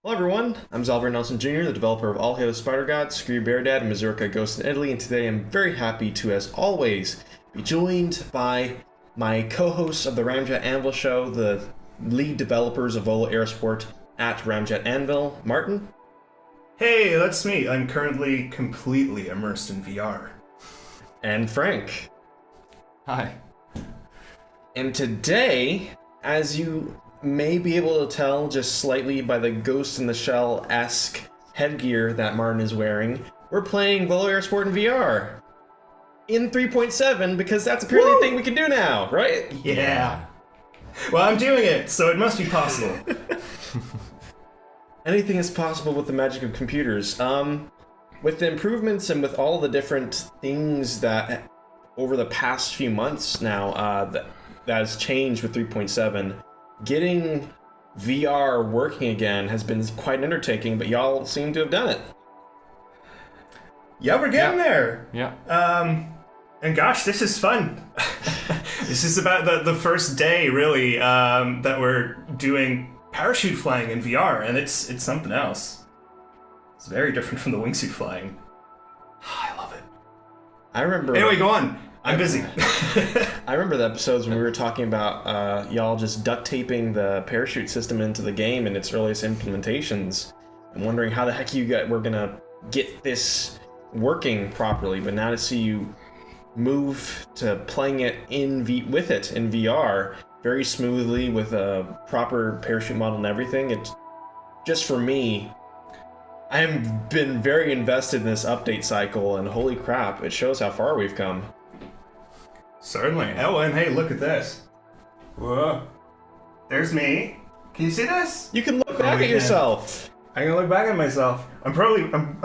Hello everyone, I'm Zalver Nelson Jr., the developer of All Hail the Spider God, Screw Bear Dad, and Mazurka Ghost in Italy, and today I'm very happy to, as always, be joined by my co-hosts of the Ramjet Anvil show, the lead developers of Volo Airsport at Ramjet Anvil, Martin. Hey, that's me. I'm currently completely immersed in VR. And Frank. Hi. And today, as you may be able to tell just slightly by the Ghost in the Shell-esque headgear that Martin is wearing, we're playing Volo Airsport in VR. In 3.7, because that's apparently a thing we can do now, right? Yeah. Well, I'm doing it, so it must be possible. Anything is possible with the magic of computers. With the improvements and with all the different things that over the past few months now that has changed with 3.7, getting VR working again has been quite an undertaking, but y'all seem to have done it. Yeah, we're getting there. Yeah. And gosh, this is fun. This is about the first day, really, that we're doing parachute flying in VR, and it's something else. It's very different from the wingsuit flying. I love it. I remember. Anyway, go on. I'm busy. I remember the episodes when we were talking about y'all just duct taping the parachute system into the game in its earliest implementations, and wondering how the heck were gonna get this working properly. But now to see you move to playing it with it in VR very smoothly with a proper parachute model and everything, it's just for me. I have been very invested in this update cycle, and holy crap, it shows how far we've come. Certainly. Oh, and hey, look at this. Whoa. There's me. Can you see this? You can look back at yourself. I'm gonna look back at myself. I'm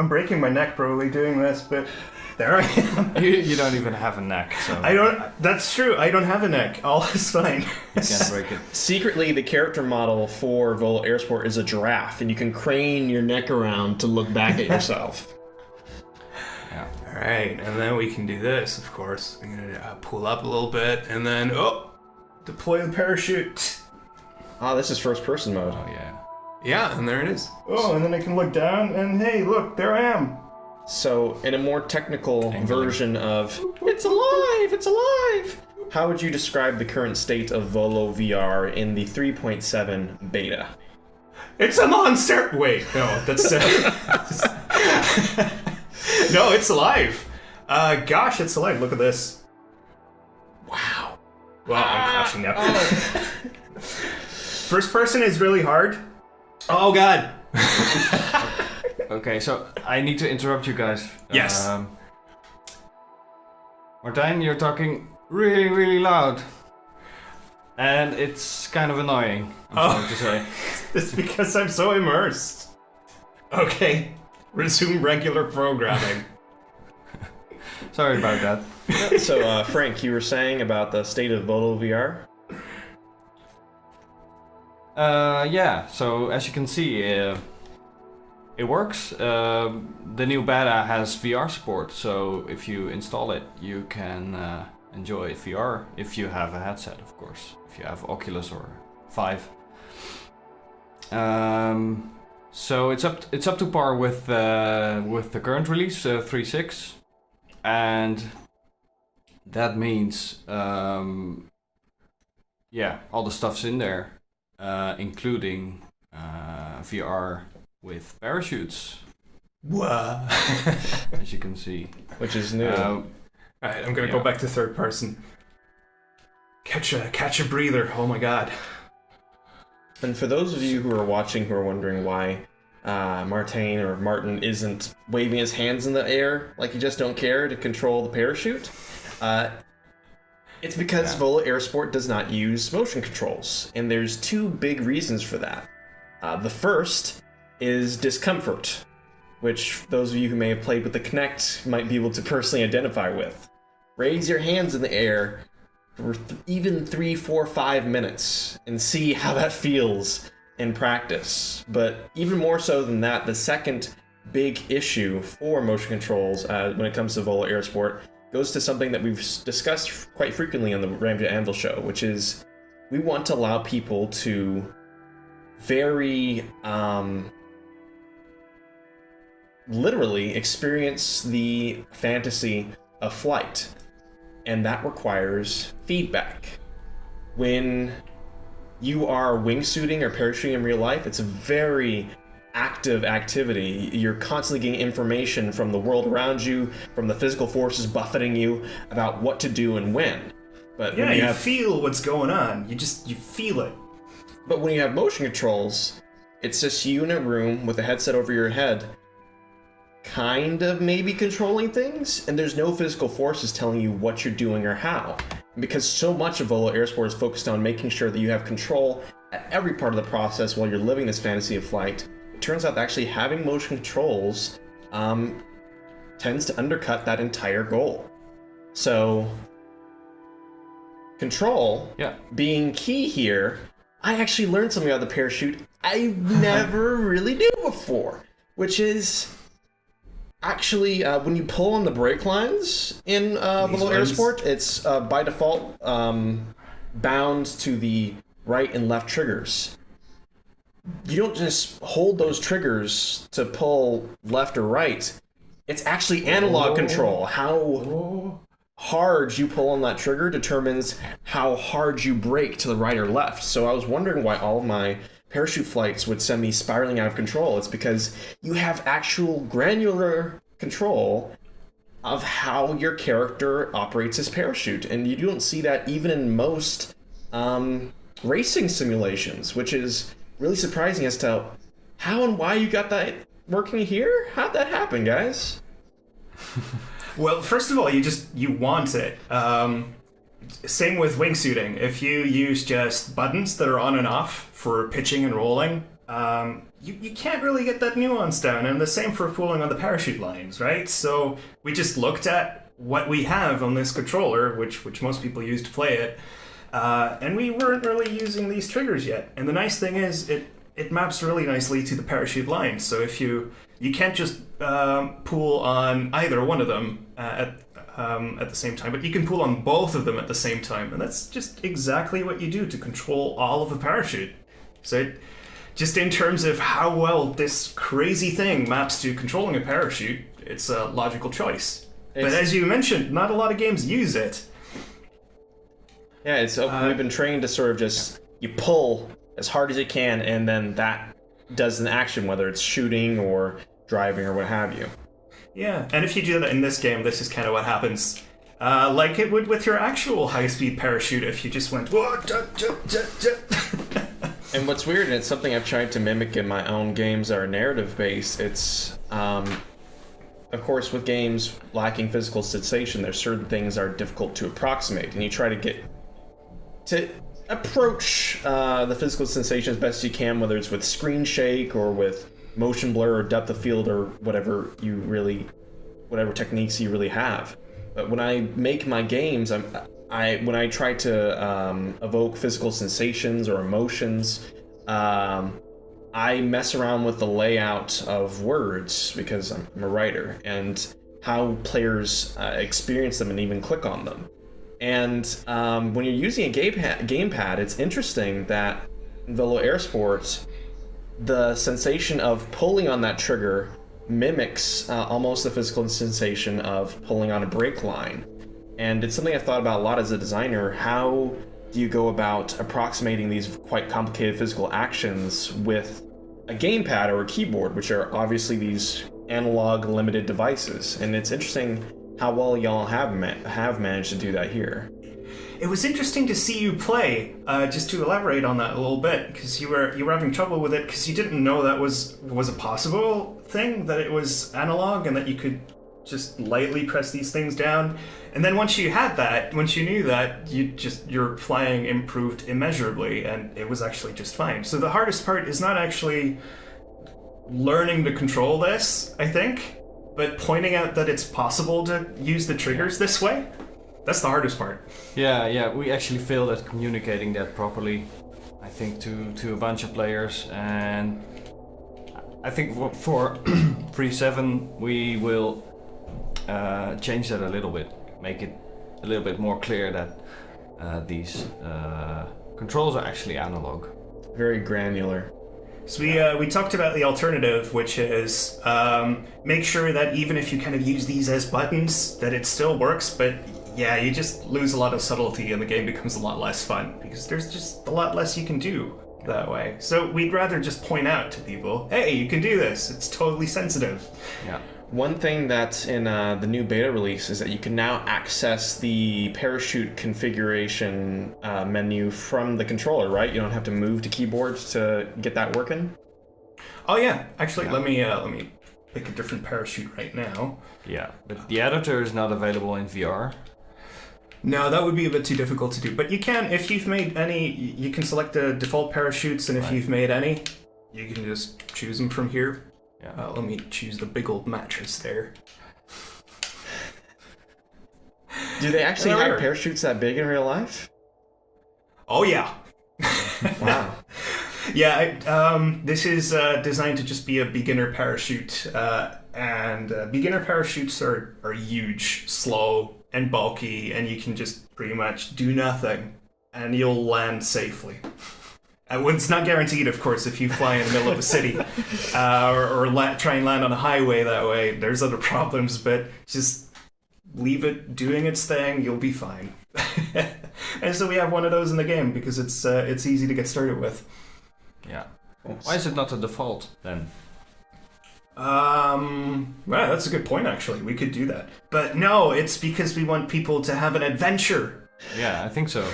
breaking my neck probably doing this, but there I am. You don't even have a neck, so I don't. That's true. I don't have a neck. All is fine. you can't break it. Secretly, the character model for Volo Airsport is a giraffe, and you can crane your neck around to look back at yourself. Yeah. All right, and then we can do this. Of course, I'm gonna pull up a little bit, and then deploy the parachute. Ah, this is first-person mode. Oh yeah. Yeah, and there it is. Oh, and then I can look down, and hey, look, there I am. So, in a more technical version of "It's alive! It's alive!" how would you describe the current state of Volo VR in the 3.7 beta? It's a monster! Wait, no, that's... No, it's alive. Gosh, it's alive. Look at this. Wow. Well, I'm crashing now. First person is really hard. Oh, God. Okay, so I need to interrupt you guys. Yes. Martijn, you're talking really, really loud. And it's kind of annoying, I'm sorry to say. It's because I'm so immersed. Okay. Resume regular programming. Sorry about that. So, Frank, you were saying about the state of Volo VR? Yeah, so as you can see, it works. The new beta has VR support, so if you install it, you can enjoy VR if you have a headset, of course. If you have Oculus or Vive. So it's up to par with the current release, 3.6, and that means yeah, all the stuff's in there, including VR with parachutes. Whoa. As you can see, Which is new. Alright, I'm gonna go back to third person. Catch a breather. Oh my God. And for those of you who are watching who are wondering why Martin isn't waving his hands in the air like you just don't care to control the parachute, it's because Volo Airsport does not use motion controls, and there's two big reasons for that. The first is discomfort, which those of you who may have played with the Kinect might be able to personally identify with. Raise your hands in the air for even 3, 4, 5 minutes and see how that feels in practice. But even more so than that, the second big issue for motion controls when it comes to Volo Airsport goes to something that we've discussed quite frequently on the Ramjet Anvil show, which is we want to allow people to very literally experience the fantasy of flight, and that requires feedback. When you are wingsuiting or parachuting in real life, it's a very active activity. You're constantly getting information from the world around you, from the physical forces buffeting you about what to do and when. But Yeah, when you feel what's going on. You feel it. But when you have motion controls, it's just you in a room with a headset over your head, kind of maybe controlling things, and there's no physical forces telling you what you're doing or how. Because so much of Volo Airsport is focused on making sure that you have control at every part of the process while you're living this fantasy of flight, it turns out that actually having motion controls tends to undercut that entire goal. So, control being key here, I actually learned something about the parachute I never really knew before, which is actually when you pull on the brake lines in Volo Airsport, it's by default bound to the right and left triggers. You don't just hold those triggers to pull left or right. It's actually analog control. How hard you pull on that trigger determines how hard you brake to the right or left. So I was wondering why all of my parachute flights would send me spiraling out of control. It's because you have actual granular control of how your character operates his parachute. And you don't see that even in most racing simulations, which is really surprising as to how and why you got that working here. How'd that happen, guys? Well, first of all, you want it. Same with wingsuiting. If you use just buttons that are on and off for pitching and rolling, you can't really get that nuance down. And the same for pulling on the parachute lines, right? So we just looked at what we have on this controller, which most people use to play it, and we weren't really using these triggers yet. And the nice thing is it maps really nicely to the parachute lines. So if you can't just pull on either one of them at the same time, but you can pull on both of them at the same time, and that's just exactly what you do to control all of the parachute. So just in terms of how well this crazy thing maps to controlling a parachute, it's a logical choice. But as you mentioned, not a lot of games use it. Yeah, we've been trained to sort of just you pull as hard as you can, and then that does an action, whether it's shooting or driving or what have you. Yeah, and if you do that in this game, this is kind of what happens. Like it would with your actual high-speed parachute if you just went... And what's weird, and it's something I've tried to mimic in my own games that are narrative-based, it's... of course, with games lacking physical sensation, there's certain things that are difficult to approximate, and you try to approach the physical sensation as best you can, whether it's with screen shake or with motion blur or depth of field or whatever techniques you really have. But when I make my games, when I try to evoke physical sensations or emotions, I mess around with the layout of words because I'm a writer and how players experience them and even click on them. And when you're using a gamepad, it's interesting that in Volo Airsport, the sensation of pulling on that trigger mimics almost the physical sensation of pulling on a brake line. And it's something I've thought about a lot as a designer. How do you go about approximating these quite complicated physical actions with a gamepad or a keyboard, which are obviously these analog limited devices? And it's interesting how well y'all have managed to do that here. It was interesting to see you play, just to elaborate on that a little bit, because you were having trouble with it because you didn't know that was a possible thing, that it was analog and that you could just lightly press these things down. And then once you knew that, your flying improved immeasurably, and it was actually just fine. So the hardest part is not actually learning to control this, I think, but pointing out that it's possible to use the triggers this way. That's the hardest part. Yeah, we actually failed at communicating that properly, I think, to a bunch of players, and I think for 3.7 we will change that a little bit, make it a little bit more clear that these controls are actually analog. Very granular. So we talked about the alternative, which is make sure that even if you kind of use these as buttons, that it still works, but yeah, you just lose a lot of subtlety and the game becomes a lot less fun because there's just a lot less you can do that way. So we'd rather just point out to people, hey, you can do this. It's totally sensitive. Yeah. One thing that's in the new beta release is that you can now access the parachute configuration menu from the controller, right? You don't have to move to keyboards to get that working. Oh yeah, actually, let me pick a different parachute right now. Yeah, but the editor is not available in VR. No, that would be a bit too difficult to do. But you can, if you've made any, you can select the default parachutes, and if you've made any, you can just choose them from here. Yeah. Let me choose the big old mattress there. Do they actually have parachutes that big in real life? Oh yeah. Wow. Yeah, this is designed to just be a beginner parachute, and beginner parachutes are huge, slow, and bulky, and you can just pretty much do nothing, and you'll land safely. It's not guaranteed, of course, if you fly in the middle of a city, or try and land on a highway that way. There's other problems, but just leave it doing its thing, you'll be fine. And so we have one of those in the game, because it's easy to get started with. Yeah. Why is it not the default, then? Well, that's a good point, actually. We could do that. But no, it's because we want people to have an adventure. Yeah, I think so.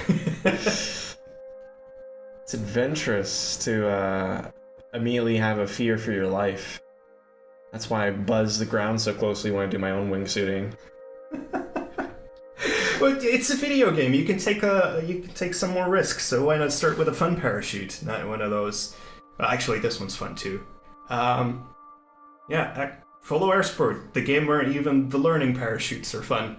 It's adventurous to immediately have a fear for your life. That's why I buzz the ground so closely when I do my own wingsuiting. But it's a video game. You can take some more risks. So why not start with a fun parachute, not one of those? Actually, this one's fun too. Yeah, Volo Air Sport, the game where even the learning parachutes are fun.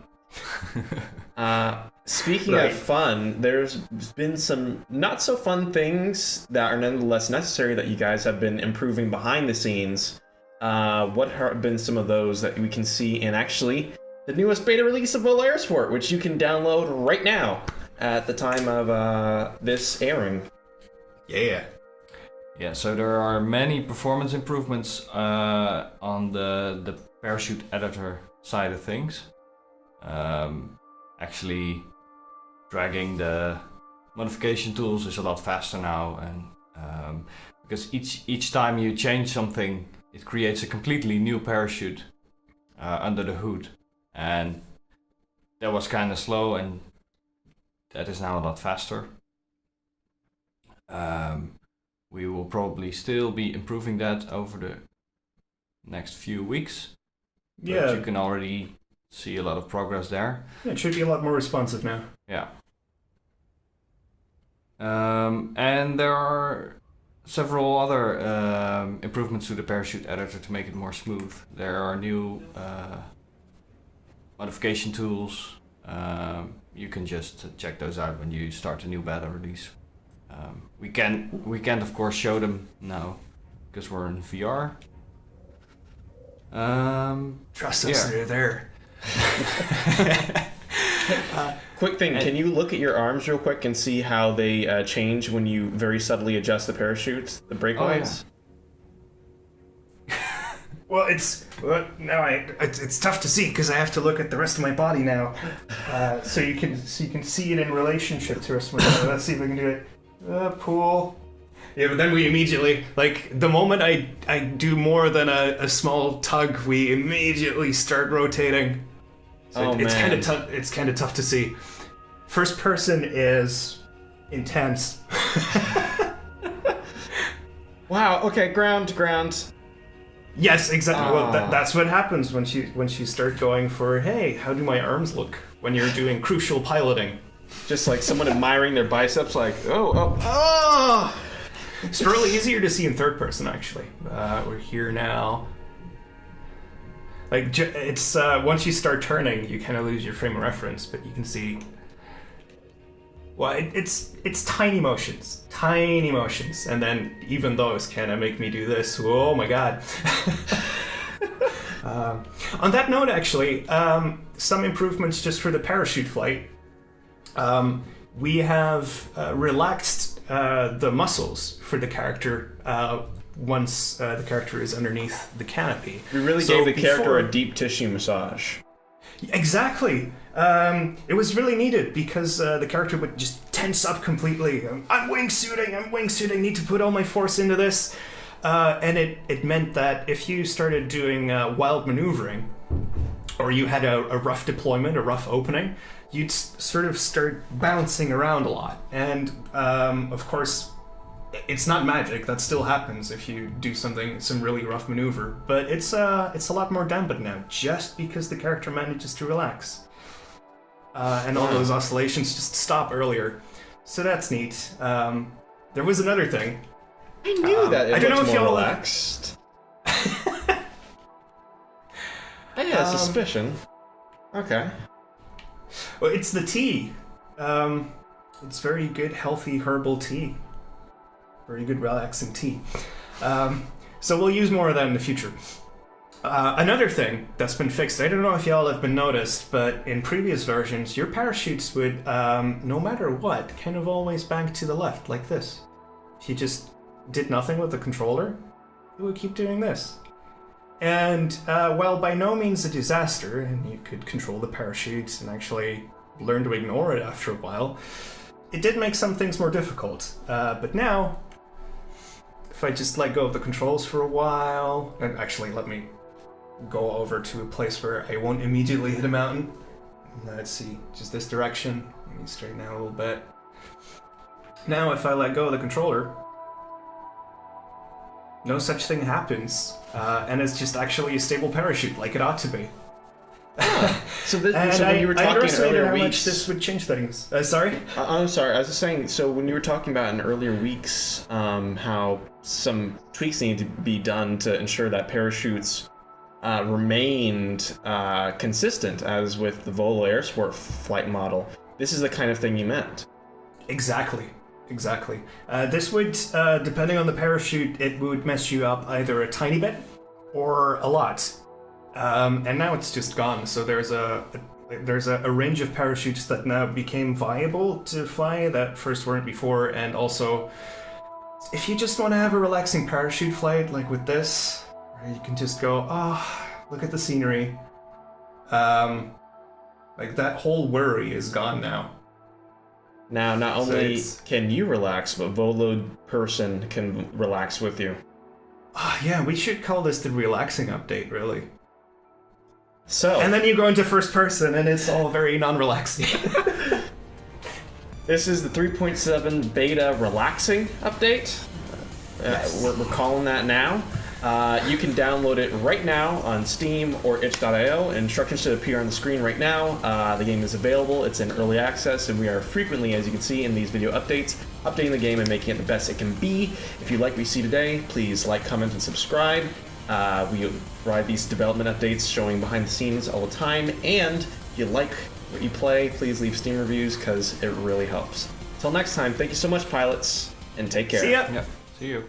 Speaking of fun, there's been some not so fun things that are nonetheless necessary that you guys have been improving behind the scenes. What have been some of those that we can see in actually the newest beta release of Volo Air Sport, which you can download right now at the time of this airing? Yeah. Yeah, so there are many performance improvements on the parachute editor side of things. Actually, dragging the modification tools is a lot faster now, and because each time you change something, it creates a completely new parachute under the hood, and that was kind of slow, and that is now a lot faster. We will probably still be improving that over the next few weeks. Yeah. But you can already see a lot of progress there. Yeah, it should be a lot more responsive now. Yeah. And there are several other improvements to the parachute editor to make it more smooth. There are new modification tools. You can just check those out when you start a new beta release. We can't of course show them now because we're in VR. Trust us, they're there. Quick thing, can you look at your arms real quick and see how they change when you very subtly adjust the parachutes, the breakaways? Well, it's tough to see because I have to look at the rest of my body now. So you can see it in relationship to the rest of my body. Let's see if I can do it. Pool. Yeah, but then we immediately, like, the moment I do more than a small tug, we immediately start rotating. So it's kind of tough. It's kind of tough to see. First person is intense. Wow. Okay. Ground. Yes, exactly. Well, that's what happens when you start going for, hey, how do my arms look when you're doing crucial piloting? Just like someone admiring their biceps, like, oh. It's really easier to see in third person, actually. We're here now. Like, it's once you start turning, you kind of lose your frame of reference, but you can see. Well, it's tiny motions, and then even those kind of make me do this. Oh my god. On that note, actually, some improvements just for the parachute flight. We have relaxed the muscles for the character once the character is underneath the canopy. We really So gave the character before- a deep tissue massage. Exactly. It was really needed because the character would just tense up completely. I'm wingsuiting, need to put all my force into this. And it meant that if you started doing wild maneuvering, or you had a rough deployment, a rough opening, you'd sort of start bouncing around a lot. And of course, it's not magic. That still happens if you do some really rough maneuver. But it's a lot more dampened now, just because the character manages to relax. And all those oscillations just stop earlier. So that's neat. There was another thing. I knew that it I don't know looked if more y'all- relaxed. I had a suspicion. Okay. Well, it's the tea. It's very good, healthy herbal tea. Very good, relaxing tea. So we'll use more of that in the future. Another thing that's been fixed, I don't know if y'all have been noticed, but in previous versions, your parachutes would, no matter what, kind of always bank to the left, like this. If you just did nothing with the controller, it would keep doing this. And while by no means a disaster, and you could control the parachutes and actually learn to ignore it after a while, it did make some things more difficult. But now, if I just let go of the controls for a while, and actually let me go over to a place where I won't immediately hit a mountain. Let's see, just this direction. Let me straighten out a little bit. Now if I let go of the controller, no such thing happens, and it's just actually a stable parachute, like it ought to be. So, And so when you were I talking in underestimated earlier how much weeks, this would change things. Sorry? I'm sorry. I was just saying. So when you were talking about in earlier weeks, how some tweaks need to be done to ensure that parachutes remained consistent, as with the Volo Air Sport flight model. This is the kind of thing you meant. Exactly. This would, depending on the parachute, it would mess you up either a tiny bit or a lot. And now it's just gone. So there's a range of parachutes that now became viable to fly that first weren't before. And also, if you just want to have a relaxing parachute flight, like with this, where you can just go, look at the scenery. Like that whole worry is gone now. Now, not So only it's- can you relax, but Volo person can relax with you. Yeah, we should call this the relaxing update, really. So, And then you go into first person, and it's all very non-relaxing. this is the 3.7 beta relaxing update. Yes. We're calling that now. You can download it right now on Steam or itch.io. Instructions should appear on the screen right now. The game is available. It's in early access, and we are frequently, as you can see in these video updates, updating the game and making it the best it can be. If you like what you see today, please like, comment, and subscribe. We provide these development updates showing behind the scenes all the time. And if you like what you play, please leave Steam reviews because it really helps. Till next time, thank you so much, pilots, and take care. See ya! Yeah. See you.